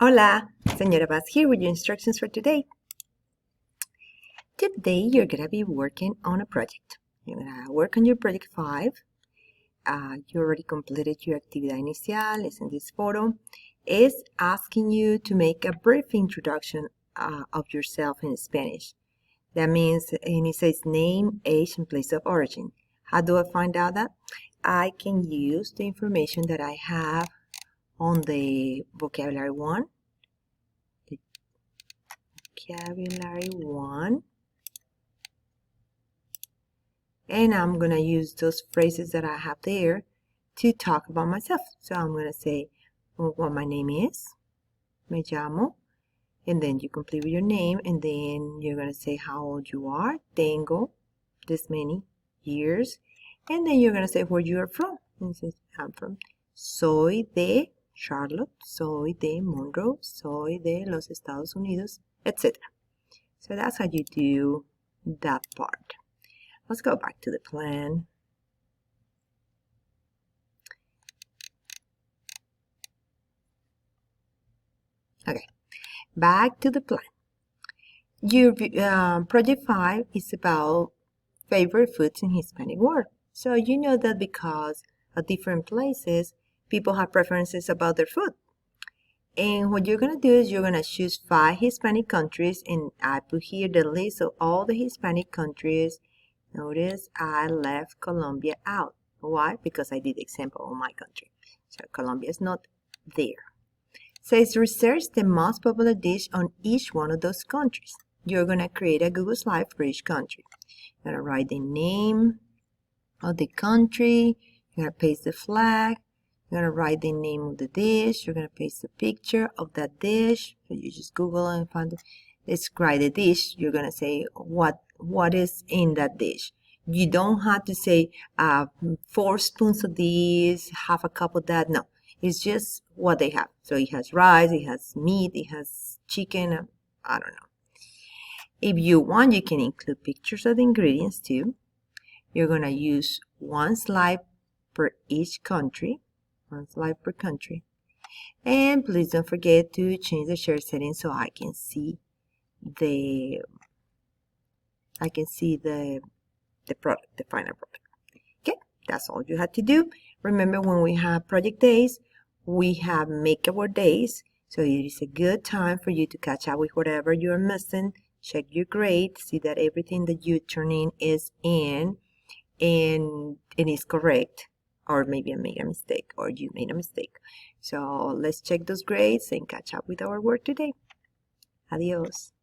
Hola, Señora Vaz here with your instructions for today. Today you're going to be working on a project. You're going to work on your project 5. You already completed your actividad inicial. It's in this photo. It's asking you to make a brief introduction of yourself in Spanish. That means, and it says name, age, and place of origin. How do I find out that? I can use the information that I have on the vocabulary 1. Vocabulary 1, and I'm gonna use those phrases that I have there to talk about myself. So I'm gonna say what my name is, me llamo, and then you complete with your name, and then you're gonna say how old you are, tengo this many years, and then you're gonna say where you are from. And say, I'm from soy de Charlotte, soy de Monroe, soy de los Estados Unidos, etc. So that's how you do that part. Let's go back to the plan. Okay, back to the plan. Your project 5 is about favorite foods in Hispanic world. So you know that because of different places, people have preferences about their food. And what you're going to do is you're going to choose 5 Hispanic countries, and I put here the list of all the Hispanic countries. Notice I left Colombia out. Why? Because I did example on my country. So Colombia is not there. Says research the most popular dish on each one of those countries. You're going to create a Google slide for each country. You're going to write the name of the country. You're going to paste the flag. You're going to write the name of the dish. You're going to paste a picture of that dish. So you just Google and find it. Describe the dish. You're going to say what is in that dish. You don't have to say 4 spoons of this, half a cup of that. No, it's just what they have. So it has rice, it has meat, it has chicken. I don't know. If you want, you can include pictures of the ingredients too. You're going to use 1 slide per each country. 1 slide per country. And please don't forget to change the share settings so I can see the product, the final product. Okay, that's all you have to do. Remember, when we have project days, we have make our days. So it is a good time for you to catch up with whatever you're missing. Check your grade, see that everything that you turn in is in and it is correct. Or maybe I made a mistake, or you made a mistake. So let's check those grades and catch up with our work today. Adios.